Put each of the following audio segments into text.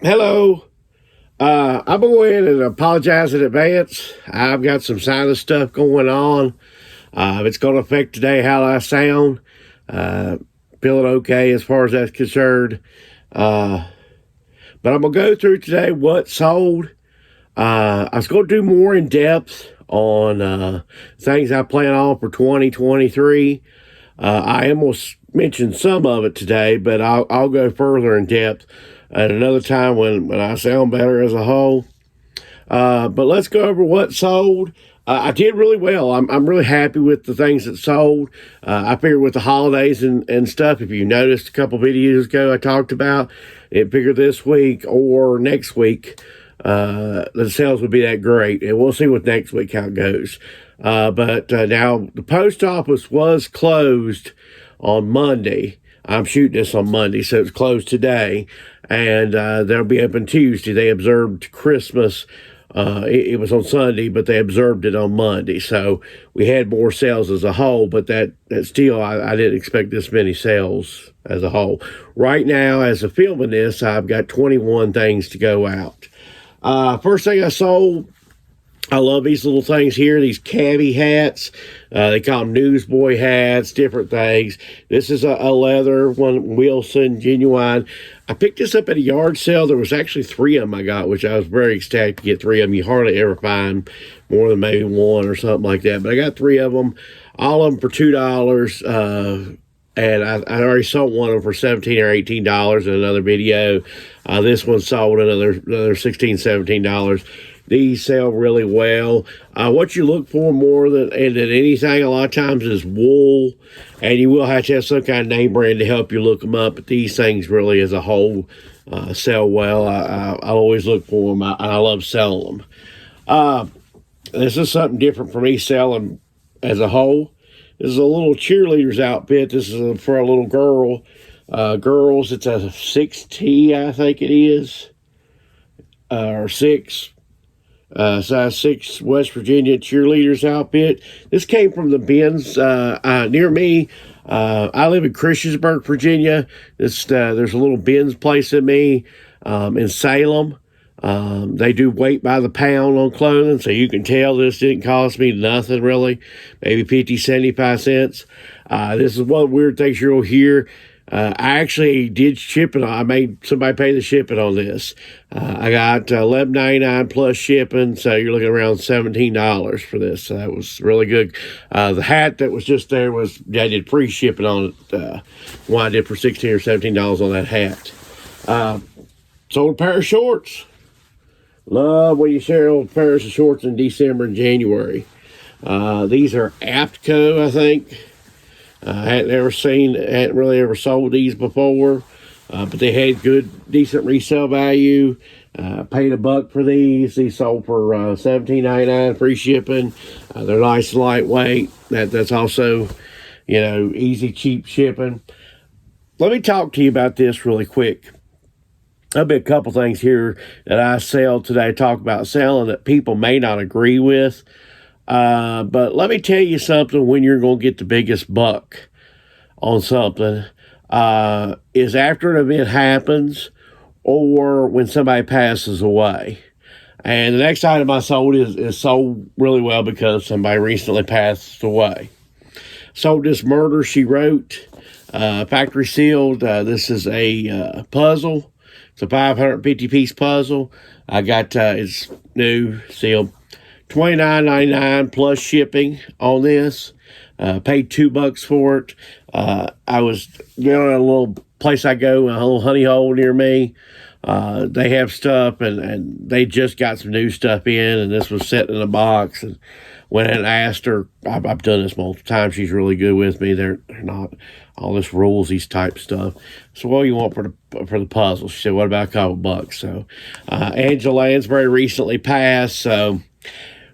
Hello. I'm going to go ahead and apologize in advance. I've got some sinus stuff going on. It's going to affect today how I sound. Feeling okay as far as that's concerned. But I'm going to go through today what sold. I was going to do more in depth on things I plan on for 2023. I am going to mention some of it today, but I'll go further in depth at another time when I sound better as a whole. But let's go over what sold. I did really well. I'm really happy with the things that sold. I figured with the holidays and stuff, if you noticed a couple videos ago I talked about, it figured this week or next week, the sales would be that great. And we'll see what next week how it goes. But now the post office was closed on Monday. I'm shooting this on Monday, so it's closed today. And they'll be open Tuesday. They observed Christmas. It was on Sunday, but they observed it on Monday. So we had more sales as a whole, but that still, I didn't expect this many sales as a whole. Right now, as of filming this, I've got 21 things to go out. First thing I sold, I love these little things here, these cabbie hats. They call them newsboy hats, different things. This is a leather one, Wilson, genuine. I picked this up at a yard sale. There was actually 3 of them I got, which I was very ecstatic to get 3 of them. You hardly ever find more than maybe 1 or something like that. But I got 3 of them, all of them for $2. And I already sold one of them for $17 or $18 in another video. This one sold another $16, $17. These sell really well. What you look for more than anything a lot of times is wool, and you will have to have some kind of name brand to help you look them up. But these things really, as a whole, sell well. I always look for them. I love selling them. This is something different for me selling as a whole. This is a little cheerleader's outfit. This is for a little girl. Girls, it's a 6T, I think it is, or 6. Size 6 West Virginia cheerleaders outfit. This came from the bins near me. I live in Christiansburg, Virginia. There's a little bins place in me in Salem. They do weight by the pound on clothing, so you can tell this didn't cost me nothing really, maybe 50, 75 cents. This is one weird things you'll hear. I actually did shipping. I made somebody pay the shipping on this. I got $11.99 plus shipping, so you're looking around $17 for this. So that was really good. The hat that was just there I did free shipping on it. What I did for $16 or $17 on that hat. Sold a pair of shorts. Love when you share old pairs of shorts in December and January. These are Aptco, I think. I hadn't really ever sold these before, but they had good, decent resale value. Paid $1 for these. These sold for $17.99 free shipping. They're nice and lightweight. That's also, easy, cheap shipping. Let me talk to you about this really quick. There'll be a couple things here that I sell today, talk about selling that people may not agree with. But let me tell you something when you're going to get the biggest buck on something, is after an event happens or when somebody passes away. And the next item I sold is sold really well because somebody recently passed away. Sold this Murder, She Wrote, factory sealed. This is a puzzle. It's a 550-piece puzzle. I got, it's new, sealed. $29.99 plus shipping on this. Paid $2 for it. I was at a little place I go, a little honey hole near me. They have stuff, and they just got some new stuff in, and this was sitting in a box. And went and asked her. I've done this multiple times. She's really good with me. They're not all this rulesies type stuff. So what do you want for the puzzle? She said, what about a couple bucks? So Angela Lansbury recently passed, so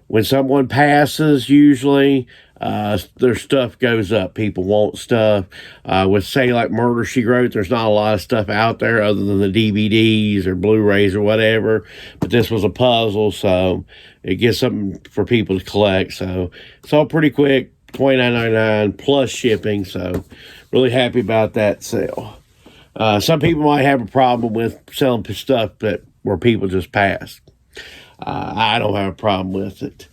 when someone passes, usually their stuff goes up. People want stuff. With, say, like Murder, She Wrote, there's not a lot of stuff out there other than the DVDs or Blu-rays or whatever. But this was a puzzle, so it gets something for people to collect. So it's all pretty quick, $29.99 plus shipping. So really happy about that sale. Some people might have a problem with selling stuff where people just pass. I don't have a problem with it.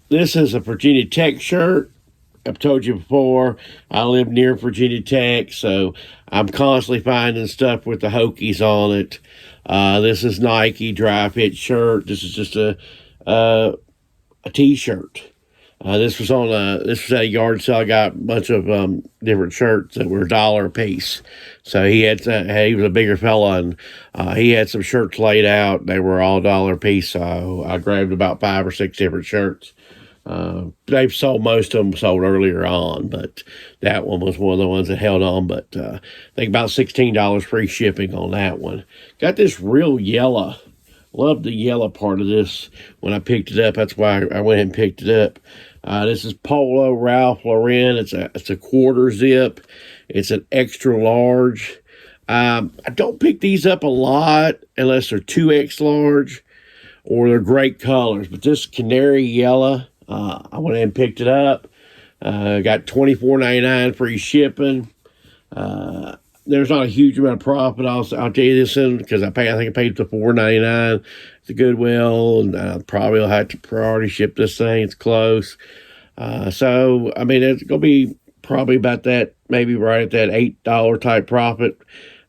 This is a Virginia Tech shirt. I've told you before, I live near Virginia Tech, so I'm constantly finding stuff with the Hokies on it. This is Nike dry fit shirt. This is just a T-shirt. This was at a yard sale. I got a bunch of different shirts that were $1 a piece. So he was a bigger fella, and he had some shirts laid out. They were all $1 a piece. So I grabbed about 5 or 6 different shirts. They've sold most of them sold earlier on, but that one was one of the ones that held on. But I think about $16 free shipping on that one. Got this real yellow. Love the yellow part of this when I picked it up. That's why I went and picked it up. This is Polo Ralph Lauren. It's a quarter zip. It's an extra large. I don't pick these up a lot unless they're 2X large or they're great colors. But this canary yellow, I went ahead and picked it up. Got $24.99 free shipping. There's not a huge amount of profit. I'll tell you this because I think I paid the $4.99 to Goodwill, and I probably will have to priority ship this thing. It's close. So, I mean, it's going to be probably about that, maybe right at that $8 type profit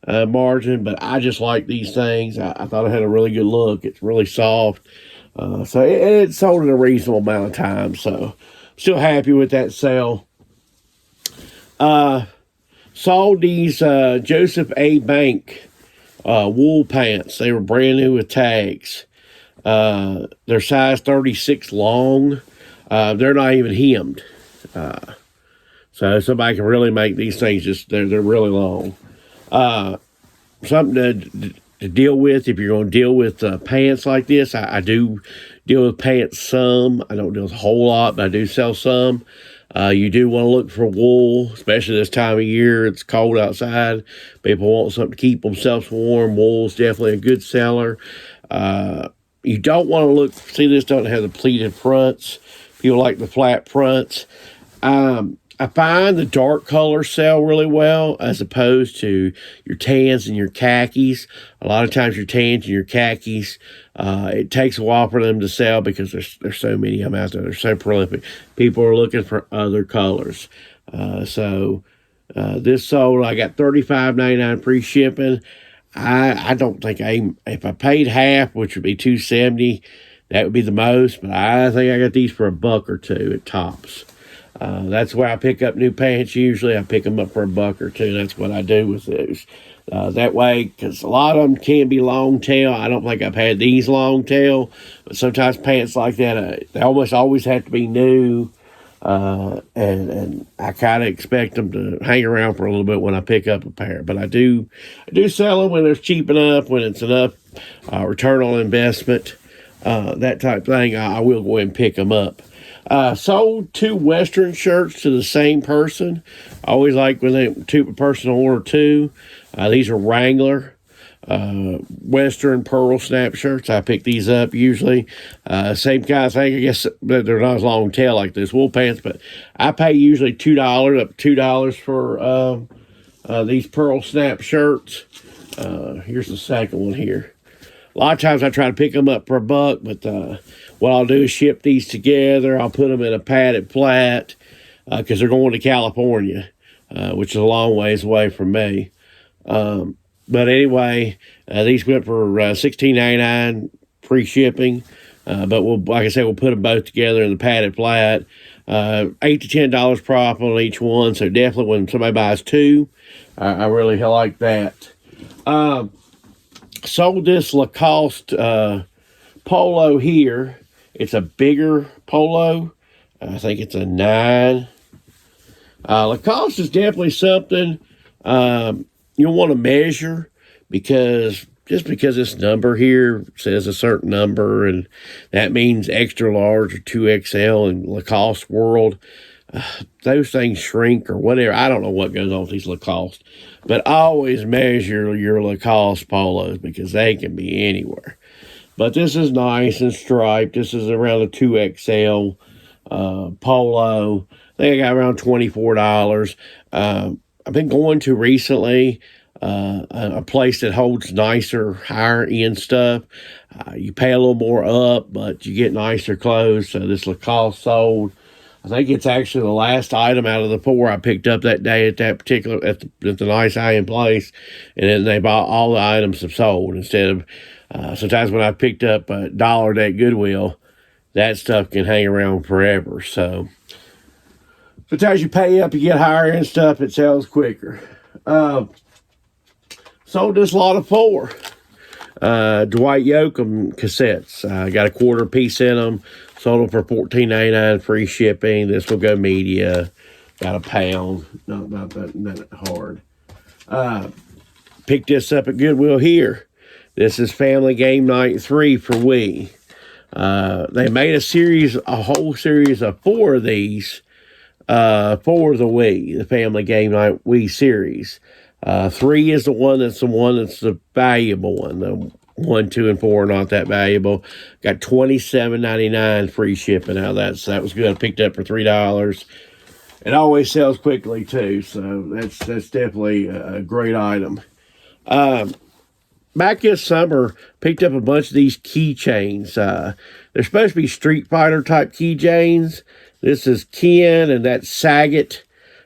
margin. But I just like these things. I thought it had a really good look. It's really soft. So it sold in a reasonable amount of time. So, still happy with that sale. Saw these Joseph A. Bank wool pants. They were brand new with tags. They're size 36 long. They're not even hemmed. So somebody can really make these things they're really long. Something to deal with if you're going to deal with pants like this. I do deal with pants some. I don't deal with a whole lot, but I do sell some. You do want to look for wool, especially this time of year. It's cold outside. People want something to keep themselves warm. Wool's definitely a good seller. You don't want to see this doesn't have the pleated fronts. People like the flat fronts. I find the dark colors sell really well as opposed to your tans and your khakis. A lot of times your tans and your khakis, it takes a while for them to sell because there's so many of them out there. They're so prolific. People are looking for other colors. So this sold, I got $35.99 free shipping. I don't think if I paid half, which would be $2.70, that would be the most, but I think I got these for $1 or $2 at tops. That's where I pick up new pants. Usually I pick them up for $1 or $2. That's what I do with those. That way, because a lot of them can be long tail. I don't think I've had these long tail, but sometimes pants like that, they almost always have to be new. And I kind of expect them to hang around for a little bit when I pick up a pair. But I do sell them when they're cheap enough, when it's enough return on investment, that type of thing. I will go ahead and pick them up. Sold 2 Western shirts to the same person. I always like when a person order 2. These are Wrangler Western pearl snap shirts. I pick these up usually. Same kind of thing. I guess they're not as long tail like this wool pants, but I pay usually $2 up to $2 for these pearl snap shirts. Here's the second one here. A lot of times I try to pick them up for $1, but what I'll do is ship these together. I'll put them in a padded flat because they're going to California, which is a long ways away from me. But anyway, these went for $16.99 free shipping. But like I said, we'll put them both together in the padded flat. $8 to $10 profit on each one. So definitely when somebody buys 2, I really like that. Sold this Lacoste polo here. It's a bigger polo. I think it's a 9. Lacoste is definitely something you'll want to measure because this number here says a certain number and that means extra large or 2XL in Lacoste world. Those things shrink or whatever. I don't know what goes on with these Lacoste, but always measure your Lacoste polos because they can be anywhere. But this is nice and striped. This is around a 2XL polo. I think I got around $24. I've been going to recently. A place that holds nicer, higher end stuff. You pay a little more up, but you get nicer clothes. So this Lacoste sold. I think it's actually the last item out of the 4 I picked up that day at that particular at the nice high end place, and then they bought all the items have sold instead of sometimes when I picked up a dollar at Goodwill, that stuff can hang around forever. So sometimes you pay up, you get higher end stuff, it sells quicker. Sold this lot of 4 Dwight Yoakam cassettes. Got a quarter piece in them. Sold them for $14.99, free shipping. This will go media. Got a pound. Not that hard. Picked this up at Goodwill here. This is Family Game Night 3 for Wii. They made a whole series of 4 of these for the Wii, the Family Game Night Wii series. 3 is the one that's the valuable one. The 1, 2, and 4 are not that valuable. Got $27.99 free shipping out of that, so that was good. I picked up for $3. It always sells quickly too, so that's definitely a great item. Back this summer, picked up a bunch of these keychains. They're supposed to be Street Fighter type keychains. This is Ken, and that's Sagat.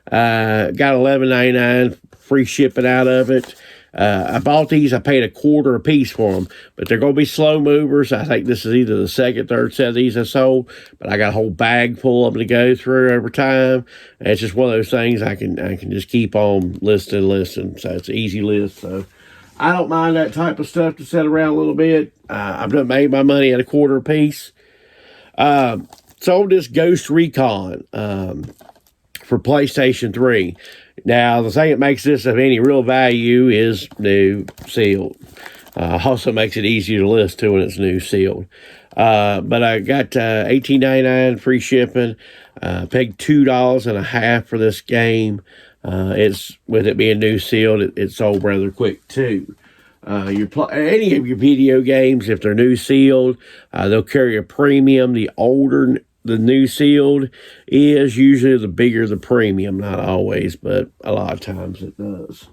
Got $11.99 free shipping out of it. I bought these. I paid a quarter a piece for them, but they're going to be slow movers. I think this is either the second, third set of these I sold, but I got a whole bag full of them to go through over time. And it's just one of those things I can just keep on listing. So it's an easy list. So I don't mind that type of stuff to set around a little bit. I've done made my money at a quarter a piece. Sold this Ghost Recon for PlayStation 3. Now, the thing that makes this of any real value is new sealed. Also makes it easier to list too when it's new sealed. But I got $18.99 free shipping. Paid $2.50 for this game. It's with it being new sealed, it sold rather quick too. Any of your video games, if they're new sealed, they'll carry a premium. The older the new sealed is, usually the bigger the premium. Not always, but a lot of times it does.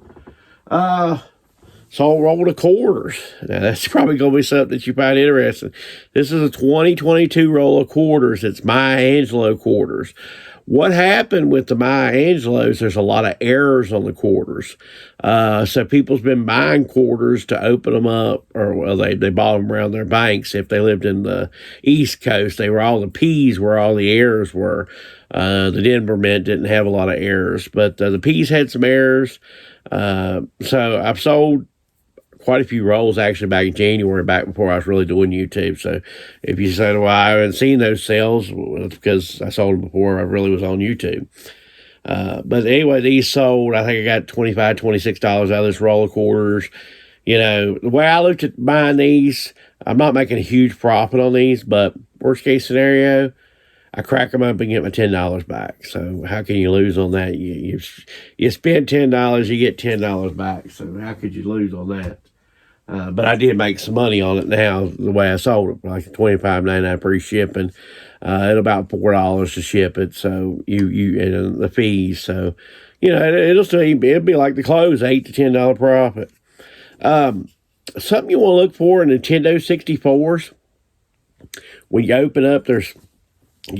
So I'll roll the quarters. Now, that's probably going to be something that you find interesting. This is a 2022 roll of quarters. It's Maya Angelou quarters. What happened with the Maya Angelou's, there's a lot of errors on the quarters. So people's been buying quarters to open them up, or well, they bought them around their banks. If they lived in the East Coast, they were all the P's where all the errors were. The Denver Mint didn't have a lot of errors, but the P's had some errors. So I've sold quite a few rolls actually back in January, back before I was really doing YouTube. So if you say, well, I haven't seen those sales, well, it's because I sold them before I really was on YouTube. But anyway, these sold. I think I got $25, $26 out of this roll of quarters. You know, the way I looked at buying these, I'm not making a huge profit on these, but worst case scenario, I crack them up and get my $10 back. So how can you lose on that? You spend $10, you get $10 back. So how could you lose on that? But I did make some money on it now, the way I sold it, like $25.99 free shipping, at about $4 to ship it. So you and the fees. So, you know, it'll be like the clothes, $8 to $10 profit. Something you want to look for in Nintendo 64s. When you open up, you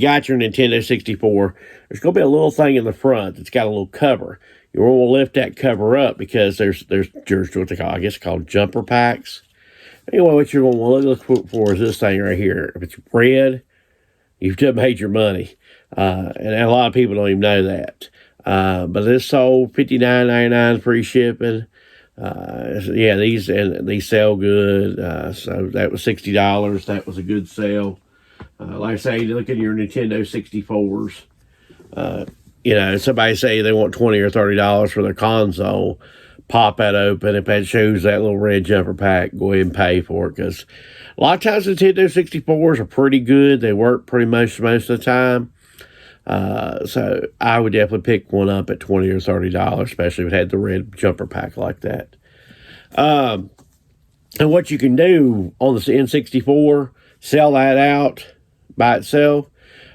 got your Nintendo 64. There's going to be a little thing in the front that's got a little cover. You want to lift that cover up because there's what they call, I guess, called jumper packs. Anyway, what you're going to look for is this thing right here. If it's red, you've just made your money. And a lot of people don't even know that. But this sold $59.99 free shipping. Yeah, these sell good. So that was $60. That was a good sale. Like I say, look at your Nintendo 64s. You know, somebody say they want $20 or $30 for their console, pop that open. If that shows that little red jumper pack, go ahead and pay for it. Because a lot of times Nintendo 64s are pretty good. They work pretty much most of the time. So I would definitely pick one up at $20 or $30, especially if it had the red jumper pack like that. And what you can do on the N64, sell that out by itself.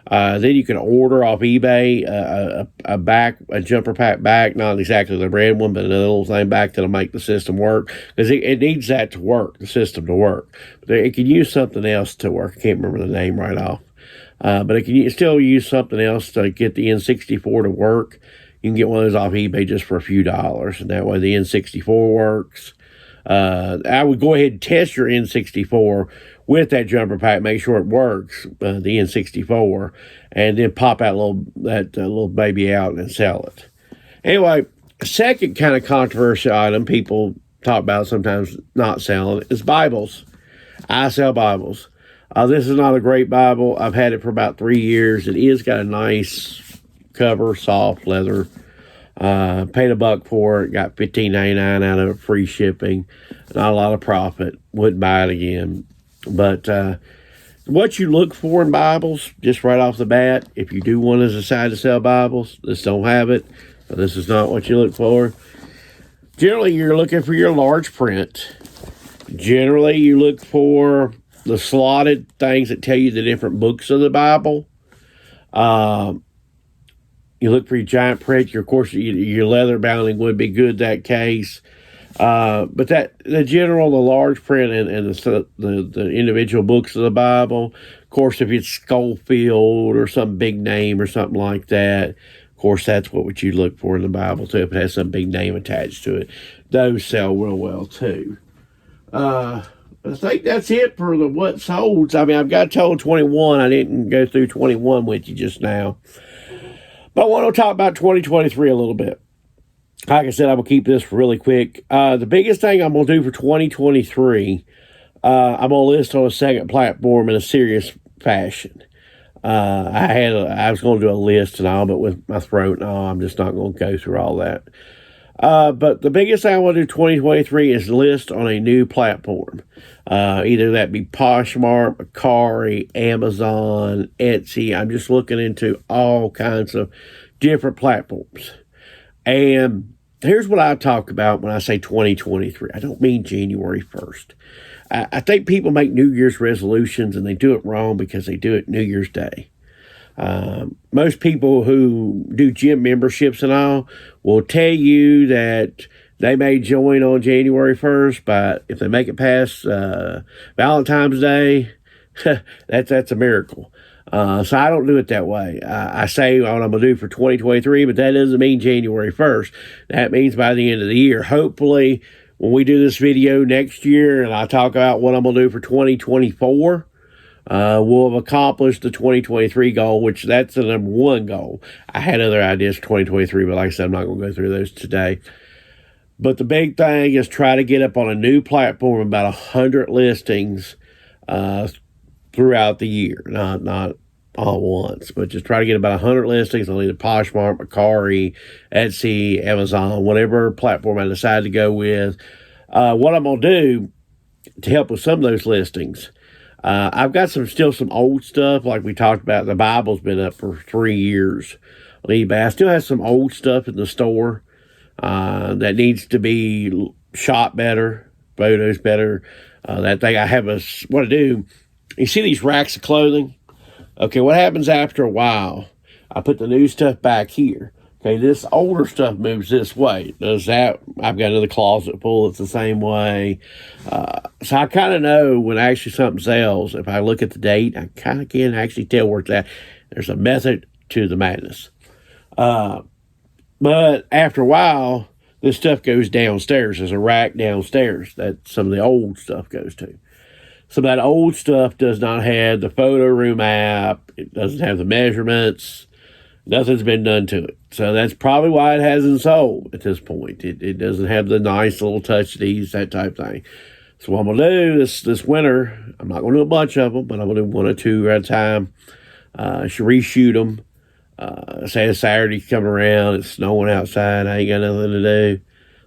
Then you can order off eBay a jumper pack back, not exactly the red one, but another little thing back that'll make the system work, because it needs that to work, the system to work. But it can use something else to work. I can't remember the name right off. But it can still use something else to get the N64 to work. You can get one of those off eBay just for a few dollars, and that way the N64 works. I would go ahead and test your N64 with that jumper pack, make sure it works, the N64, and then pop out that little baby out and sell it. Anyway, second kind of controversial item people talk about sometimes not selling is Bibles. I sell Bibles. This is not a great Bible. I've had it for about 3 years. It is got a nice cover, soft leather. Paid $1 for it. Got $15.99 out of it, free shipping. Not a lot of profit. Wouldn't buy it again. But what you look for in Bibles, just right off the bat, if you do want to decide to sell Bibles, this don't have it. But this is not what you look for. Generally, you're looking for your large print. Generally, you look for the slotted things that tell you the different books of the Bible. You look for your giant print. Of course, your leather bounding would be good in that case. But the large print and the individual books of the Bible, of course, if it's Schofield or some big name or something like that, of course, that's what you look for in the Bible too. If it has some big name attached to it, those sell real well too. I think that's it for the what sold. I mean, I've got total 21. I didn't go through 21 with you just now. But I want to talk about 2023 a little bit. Like I said, I'm going to keep this really quick. The biggest thing I'm going to do for 2023, I'm going to list on a second platform in a serious fashion. I was going to do a list and all, but with my throat and all, I'm just not going to go through all that. But the biggest thing I want to do 2023 is list on a new platform. Either that be Poshmark, Mercari, Amazon, Etsy. I'm just looking into all kinds of different platforms. And here's what I talk about when I say 2023. I don't mean January 1st. I think people make New Year's resolutions and they do it wrong because they do it New Year's Day. Most people who do gym memberships and all will tell you that they may join on January 1st, but if they make it past Valentine's Day, that's a miracle. So I don't do it that way. I say what I'm going to do for 2023, but that doesn't mean January 1st. That means by the end of the year. Hopefully, when we do this video next year and I talk about what I'm going to do for 2024, we'll have accomplished the 2023 goal, which that's the number one goal. I had other ideas for 2023, but like I said, I'm not going to go through those today. But the big thing is try to get up on a new platform, about 100 listings throughout the year. Not all once, but just try to get about 100 listings on either Poshmark, Mercari, Etsy, Amazon, whatever platform I decide to go with. What I'm going to do to help with some of those listings, I've got still some old stuff, like we talked about. The Bible's been up for 3 years on eBay. I still have some old stuff in the store that needs to be shot better, photos better. That thing I have what I do. You see these racks of clothing? Okay, what happens after a while? I put the new stuff back here. Okay, this older stuff moves this way. Does that? I've got another closet full that's the same way. So I kind of know when actually something sells. If I look at the date, I kind of can actually tell where it's at. There's a method to the madness. But after a while, this stuff goes downstairs. There's a rack downstairs that some of the old stuff goes to. Some of that old stuff does not have the photo room app. It doesn't have the measurements. Nothing's been done to it. So that's probably why it hasn't sold at this point. It doesn't have the nice little touch these, that type thing. So what I'm going to do this winter, I'm not going to do a bunch of them, but I'm going to do 1 or 2 at a time. Reshoot them. Say a Saturday coming around, it's snowing outside, I ain't got nothing to do.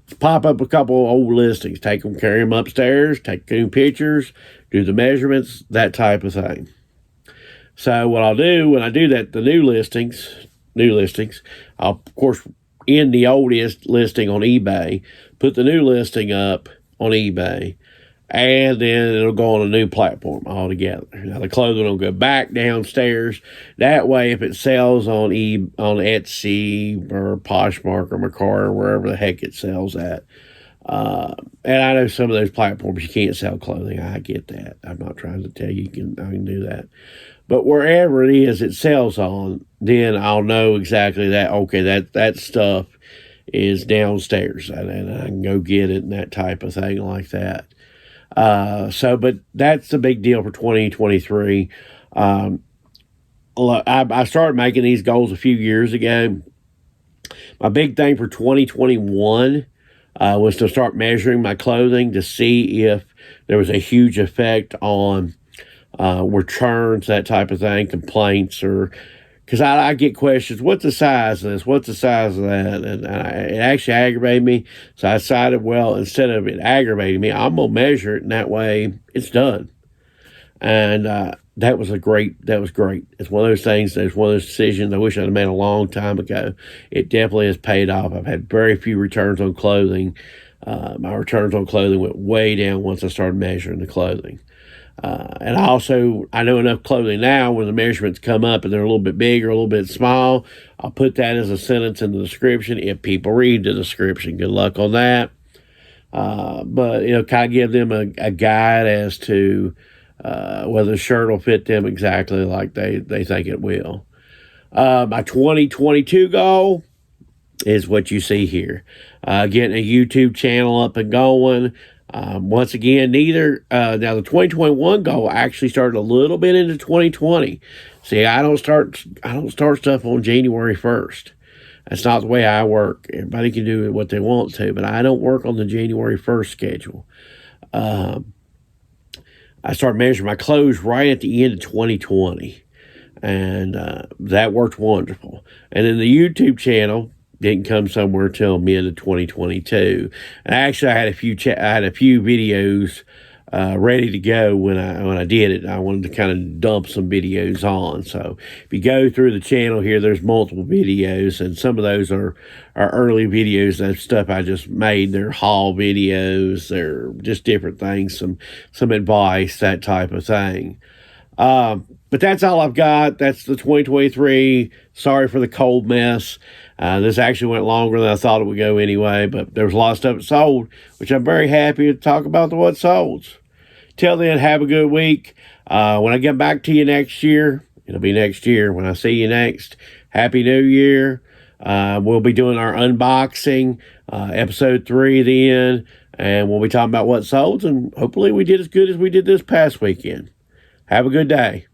Let's pop up a couple of old listings, take them, carry them upstairs, take new pictures, do the measurements, that type of thing. So what I'll do when I do that, the new listings, I'll, of course, end the oldest listing on eBay, put the new listing up on eBay, and then it'll go on a new platform altogether. Now the clothing will go back downstairs. That way, if it sells on Etsy or Poshmark or Mercari or wherever the heck it sells at, and I know some of those platforms you can't sell clothing. I get that. I'm not trying to tell you I can do that. But wherever it is it sells on, then I'll know exactly that, okay, that stuff is downstairs, and I can go get it and that type of thing like that. But that's the big deal for 2023. I started making these goals a few years ago. My big thing for 2021 was to start measuring my clothing to see if there was a huge effect on returns, that type of thing, complaints, or because I get questions, what's the size of this? What's the size of that? And it actually aggravated me. So I decided, well, instead of it aggravating me, I'm going to measure it, and that way it's done. And that was great. It's one of those things, it's one of those decisions I wish I'd have made a long time ago. It definitely has paid off. I've had very few returns on clothing. My returns on clothing went way down once I started measuring the clothing. And I know enough clothing now when the measurements come up and they're a little bit big or a little bit small, I'll put that as a sentence in the description. If people read the description, good luck on that. But, kind of give them a guide as to whether the shirt will fit them exactly like they think it will. My 2022 goal is what you see here. Getting a YouTube channel up and going. Once again, now the 2021 goal actually started a little bit into 2020. See, I don't start stuff on January 1st. That's not the way I work. Everybody can do what they want to, but I don't work on the January 1st schedule. I started measuring my clothes right at the end of 2020, and that worked wonderful. And then the YouTube channel didn't come somewhere till mid of 2022. And actually, I had a few videos ready to go when I did it. I wanted to kind of dump some videos on. So if you go through the channel here, there's multiple videos, and some of those are early videos. That's stuff I just made. They're haul videos. They're just different things, some advice, that type of thing. But that's all I've got. That's the 2023. Sorry for the cold mess. This actually went longer than I thought it would go anyway, but there was a lot of stuff that sold, which I'm very happy to talk about what sold. Till then, have a good week. When I get back to you next year, it'll be next year when I see you next. Happy New Year. We'll be doing our unboxing, episode 3 then, and we'll be talking about what sold, and hopefully we did as good as we did this past weekend. Have a good day.